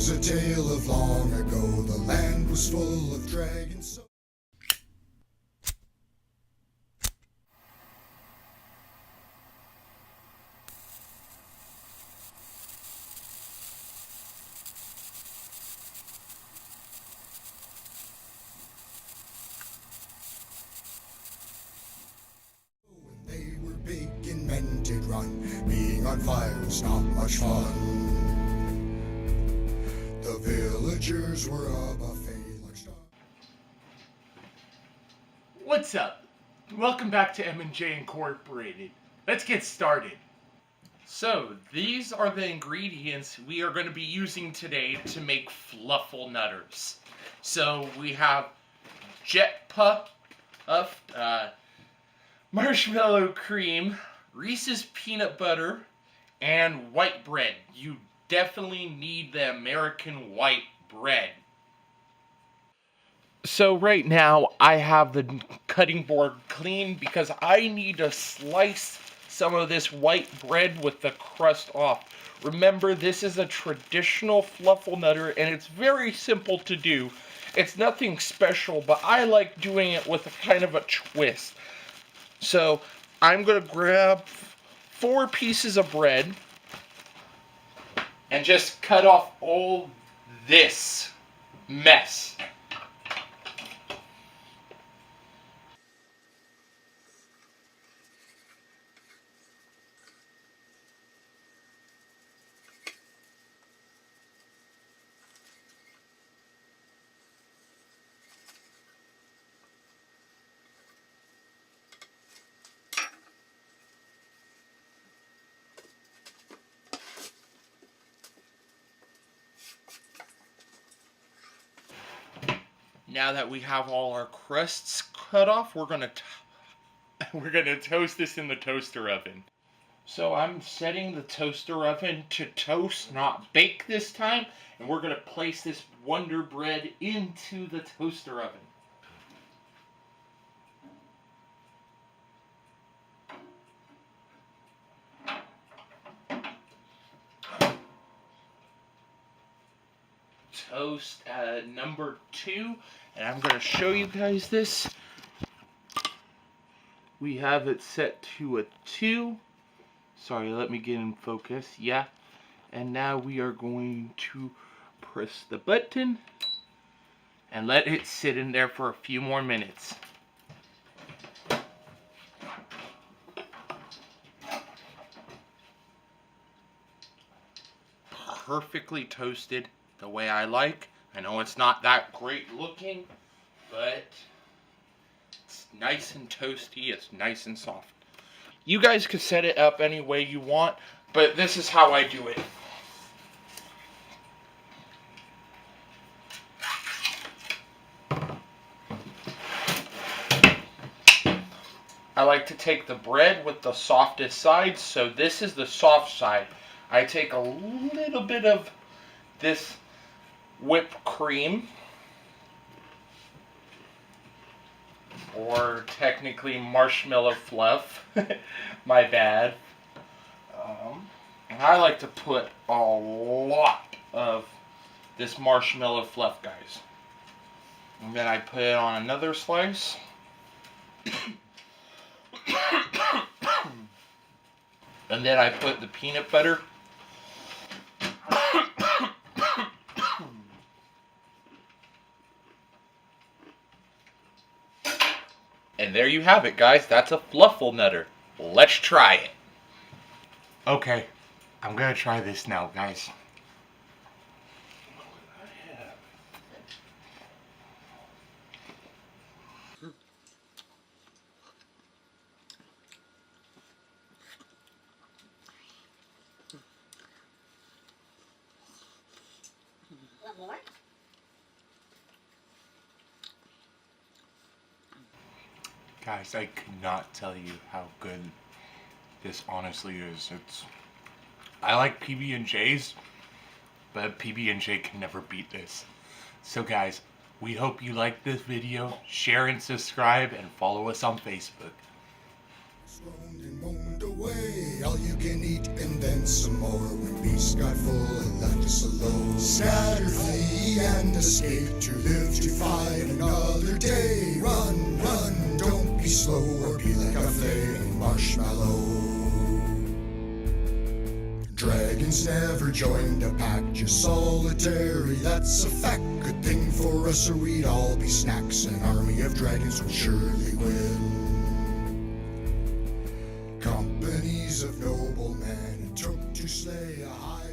Here's a tale of long ago. The land was full of dragons. They were big and men did run. Being on fire was not much fun. The villagers were a buffet like stars. What's up? Welcome back to M&J Incorporated. Let's get started. So, these are the ingredients we are going to be using today to make Fluffernutters. So, we have jet puff, marshmallow cream, Reese's peanut butter, and white bread. You definitely need the American white bread. So right now I have the cutting board clean because I need to slice some of this white bread with the crust off. Remember, this is a traditional Fluffernutter and it's very simple to do. It's nothing special, but I like doing it with a kind of a twist. So I'm going to grab 4 pieces of bread and just cut off all this mess. Now that we have all our crusts cut off, we're gonna toast this in the toaster oven. So I'm setting the toaster oven to toast, not bake this time, and we're gonna place this Wonder Bread into the toaster oven. Toast number 2, and I'm going to show you guys this. We have it set to a 2. Sorry, let me get in focus. Yeah. And now we are going to press the button and let it sit in there for a few more minutes. Perfectly toasted. The way I like. I know it's not that great looking, but it's nice and toasty, it's nice and soft. You guys can set it up any way you want, but this is how I do it. I like to take the bread with the softest side, so this is the soft side. I take a little bit of this whipped cream, or technically marshmallow fluff. My bad. And I like to put a lot of this marshmallow fluff, guys. And then I put it on another slice. And then I put the peanut butter. And there you have it, guys. That's a Fluffernutter. Let's try it. Okay, I'm gonna try this now, guys. More? Guys, I cannot tell you how good this honestly is. I like PB&Js, but PB&J can never beat this. So guys, we hope you like this video. Share and subscribe and follow us on Facebook. Groaned and moaned away, all you can eat and then some more. When beasts got full and left us alone. Scatter, flee, and escape to live to fight another day. Run, run, don't be slow or be like a flaming marshmallow. Dragons never joined a pack, just solitary, that's a fact. Good thing for us or we'd all be snacks. An army of dragons would surely win. Companies of noble men it took to slay a high